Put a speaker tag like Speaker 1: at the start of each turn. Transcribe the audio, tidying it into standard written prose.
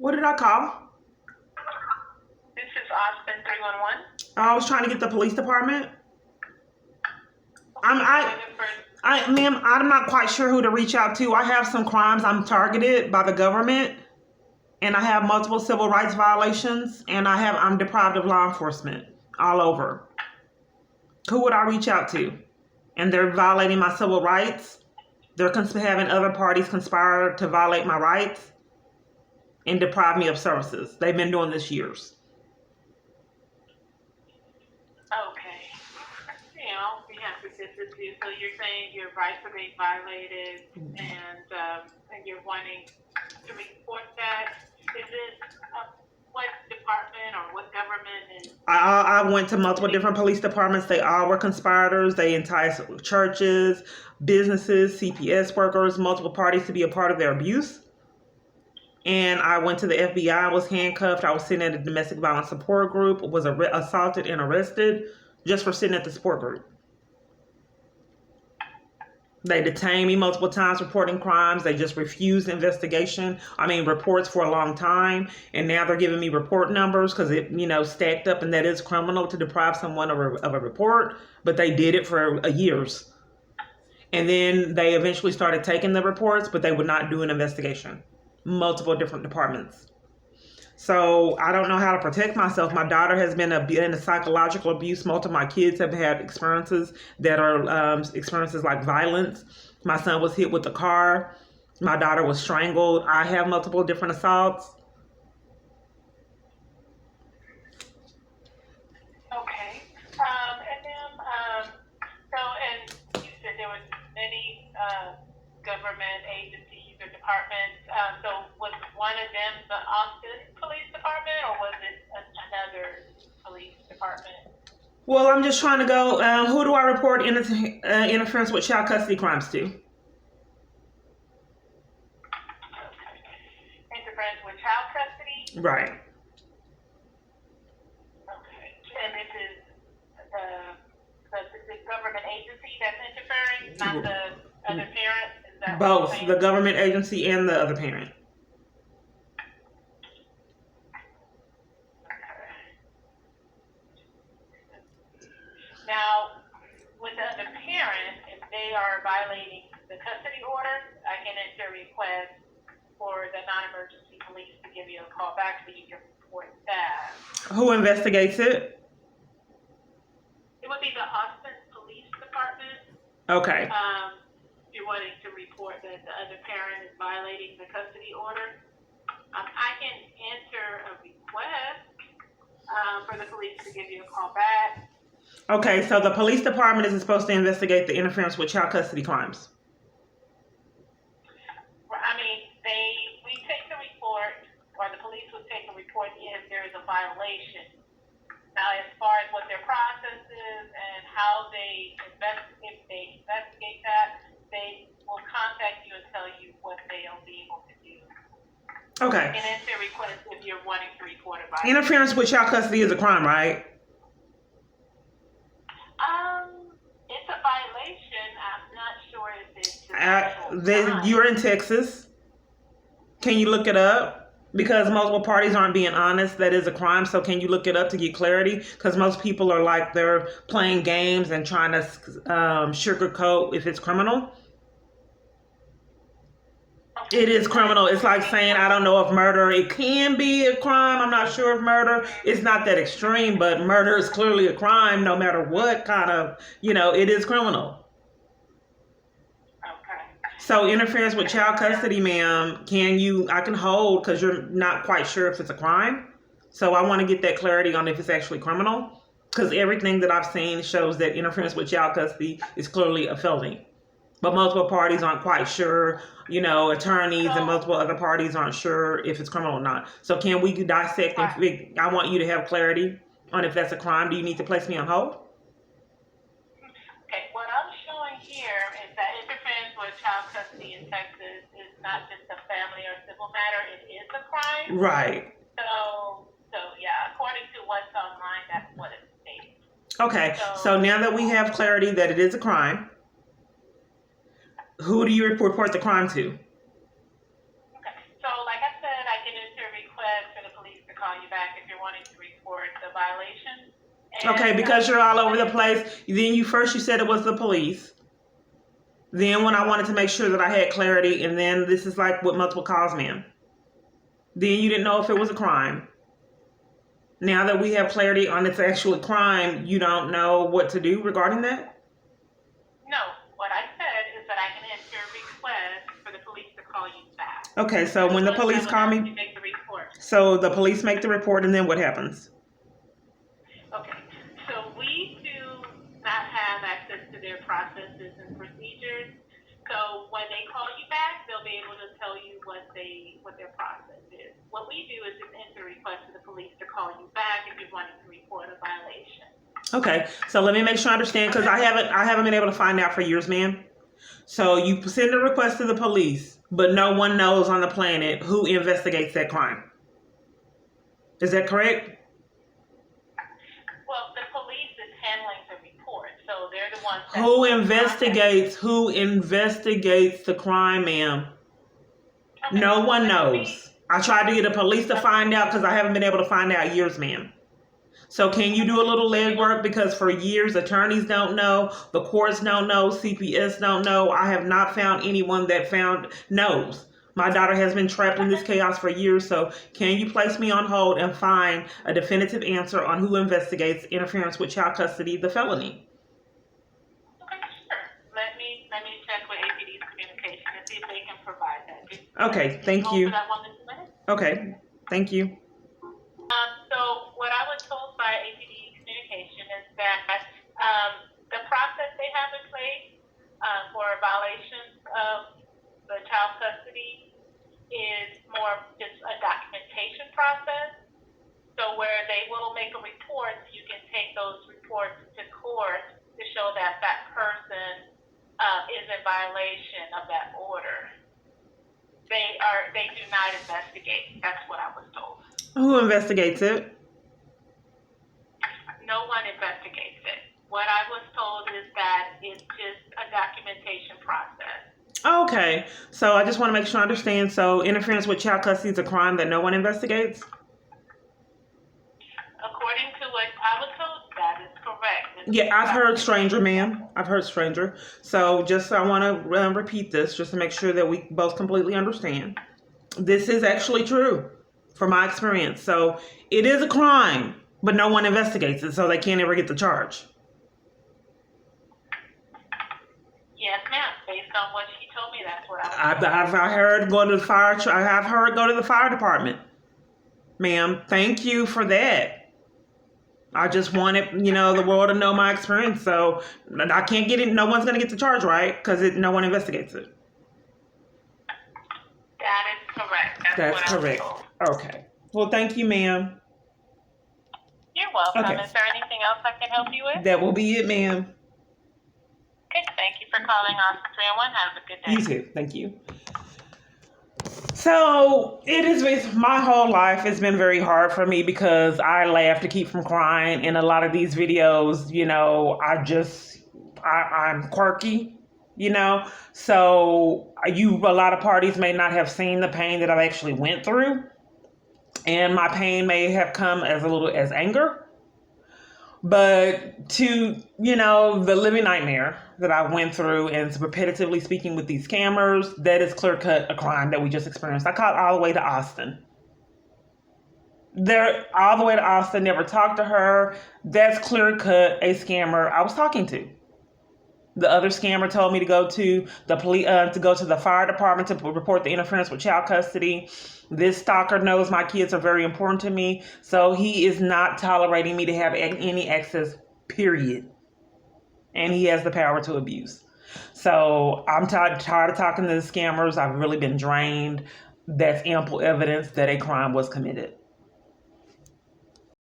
Speaker 1: What did I call?
Speaker 2: This is Austin 311.
Speaker 1: I was trying to get the police department.
Speaker 2: Okay,
Speaker 1: Ma'am, I'm not quite sure who to reach out to. I have some crimes. I'm targeted by the government, and I have multiple civil rights violations, and I'm deprived of law enforcement all over. Who would I reach out to? And they're violating my civil rights. They're having other parties conspire to violate my rights and deprive me of services. They've been doing this years.
Speaker 2: Okay. We have to assist you. So you're saying your rights are being violated, and you're wanting to report that. Is it what department or what government?
Speaker 1: I went to multiple different police departments. They all were conspirators. They enticed churches, businesses, CPS workers, multiple parties to be a part of their abuse. And I went to the FBI. I was handcuffed. I was sitting at a domestic violence support group. Was assaulted and arrested just for sitting at the support group. They detained me multiple times reporting crimes. They just refused reports for a long time. And now they're giving me report numbers because it, stacked up, and that is criminal to deprive someone of a report. But they did it for years. And then they eventually started taking the reports, but they would not do an investigation. Multiple different departments. So I don't know how to protect myself. My daughter has been in a psychological abuse. Most of my kids have had experiences that are experiences like violence. My son was hit with a car. My daughter was strangled. I have multiple different assaults.
Speaker 2: Okay. And you said there were many government agencies or departments. So was one of them the Austin Police Department, or was it another police department?
Speaker 1: Well, I'm just trying to go. Who do I report interference with child custody crimes to?
Speaker 2: Okay. Interference with child custody?
Speaker 1: Right.
Speaker 2: Okay. And this is the government agency that's interfering, not the other parent? Is that
Speaker 1: both the government agency and the other parent.
Speaker 2: Now, with the other parent, if they are violating the custody order, I can enter a request for the non-emergency police to give you a call back so you can report that.
Speaker 1: Who investigates it?
Speaker 2: It would be the Austin Police Department.
Speaker 1: Okay.
Speaker 2: If you're wanting to report that the other parent is violating the custody order, I can enter a request for the police to give you a call back.
Speaker 1: Okay, so the police department is supposed to investigate the interference with child custody crimes.
Speaker 2: We take the report, or the police would take a report if there is a violation. Now, as far as what their process is and how they investigate that, they will contact you and tell you what they'll be able to do.
Speaker 1: Okay.
Speaker 2: And enter a request if you're wanting to report a violation.
Speaker 1: Interference with child custody is a crime, right?
Speaker 2: It's a violation. I'm not sure if it's an actual crime.
Speaker 1: You're in Texas. Can you look it up? Because multiple parties aren't being honest. That is a crime. So can you look it up to get clarity? Because most people are like they're playing games and trying to sugarcoat if it's criminal. It is criminal. It's like saying, I don't know if murder, it can be a crime. I'm not sure if murder is not that extreme, but murder is clearly a crime no matter what kind of, it is criminal.
Speaker 2: Okay.
Speaker 1: So interference with child custody, ma'am, I can hold because you're not quite sure if it's a crime. So I want to get that clarity on if it's actually criminal, because everything that I've seen shows that interference with child custody is clearly a felony. But multiple parties aren't quite sure, attorneys and multiple other parties aren't sure if it's criminal or not. So can we dissect and I want you to have clarity on if that's a crime. Do you need to place me on hold?
Speaker 2: Okay, what I'm showing here is that interference with child custody in Texas is not just a family or civil matter, it is a crime.
Speaker 1: Right.
Speaker 2: So yeah, according to what's online, that's what it states.
Speaker 1: Okay, so now that we have clarity that it is a crime, who do you report the crime to?
Speaker 2: Okay, so like I said, I can enter a request call you back if you're wanting to report the violation.
Speaker 1: Okay, because you're all over the place. Then you said it was the police. Then when I wanted to make sure that I had clarity, and then this is like with multiple calls, ma'am. Then you didn't know if it was a crime. Now that we have clarity on it's actually a crime, you don't know what to do regarding that?
Speaker 2: No, what I said is that I can enter a request for the police to call you back.
Speaker 1: Okay, so when the police call me,
Speaker 2: you make the report.
Speaker 1: So the police make the report, and then what happens?
Speaker 2: Okay, so we do not have access to their processes and procedures. So when they call you back, they'll be able to tell you what their process is. What we do is just enter a request to the police to call you back if you're wanting to report a violation.
Speaker 1: Okay, so let me make sure I understand, because I haven't been able to find out for years, ma'am. So you send a request to the police, but no one knows on the planet who investigates that crime. Is that correct?
Speaker 2: Well, the police is handling the report, so they're the ones that
Speaker 1: Who investigates the crime, ma'am?
Speaker 2: Okay,
Speaker 1: No one knows. I tried to get the police to find out because I haven't been able to find out years, ma'am. So can you do a little legwork, because for years attorneys don't know, the courts don't know, CPS don't know. I have not found anyone that knows. My daughter has been trapped in this chaos for years, so can you place me on hold and find a definitive answer on who investigates interference with child custody, the felony?
Speaker 2: Okay, sure. Let me check with APD's communication and see if they can provide that.
Speaker 1: Okay, thank you.
Speaker 2: That 1 to 2 minutes?
Speaker 1: Okay, thank you.
Speaker 2: So what I was told by APD communication is that the process they have in place for violations of the child custody is more just a documentation process. So where they will make a report, you can take those reports to court to show that that person is in violation of that order. They do not investigate. That's what I was told.
Speaker 1: Who investigates it?
Speaker 2: No one investigates it. What I was told is that it's just a documentation process.
Speaker 1: Okay, so I just want to make sure I understand. So interference with child custody is a crime that no one investigates?
Speaker 2: According to what I was told, that is correct.
Speaker 1: Yeah, I've heard stranger, ma'am. I've heard stranger. So I want to repeat this just to make sure that we both completely understand. This is actually true from my experience. So it is a crime, but no one investigates it, so they can't ever get the charge.
Speaker 2: Yes, ma'am. Based on what she told me, that's what I was
Speaker 1: I've heard go to the fire. I have heard go to the fire department, ma'am. Thank you for that. I just wanted, the world to know my experience. So I can't get it. No one's going to get the charge, right? Because no one investigates it.
Speaker 2: That is correct.
Speaker 1: That's
Speaker 2: what
Speaker 1: correct.
Speaker 2: I was told.
Speaker 1: Okay. Well, thank you, ma'am.
Speaker 2: You're welcome.
Speaker 1: Okay.
Speaker 2: Is there anything else I can help you with?
Speaker 1: That will be it, ma'am.
Speaker 2: Okay. Thank you for calling on 301. Have a good day.
Speaker 1: You too. Thank you. So it is with my whole life. It's been very hard for me because I laugh to keep from crying. In a lot of these videos, I'm quirky, So a lot of parties may not have seen the pain that I've actually went through. And my pain may have come as anger. But to, the living nightmare that I went through and repetitively speaking with these scammers, that is clear cut a crime that we just experienced. I called all the way to Austin. All the way to Austin, never talked to her. That's clear cut a scammer I was talking to. The other scammer told me to go to the police, to go to the fire department to report the interference with child custody. This stalker knows my kids are very important to me, so he is not tolerating me to have any access, period. And he has the power to abuse. So I'm tired of talking to the scammers. I've really been drained. That's ample evidence that a crime was committed.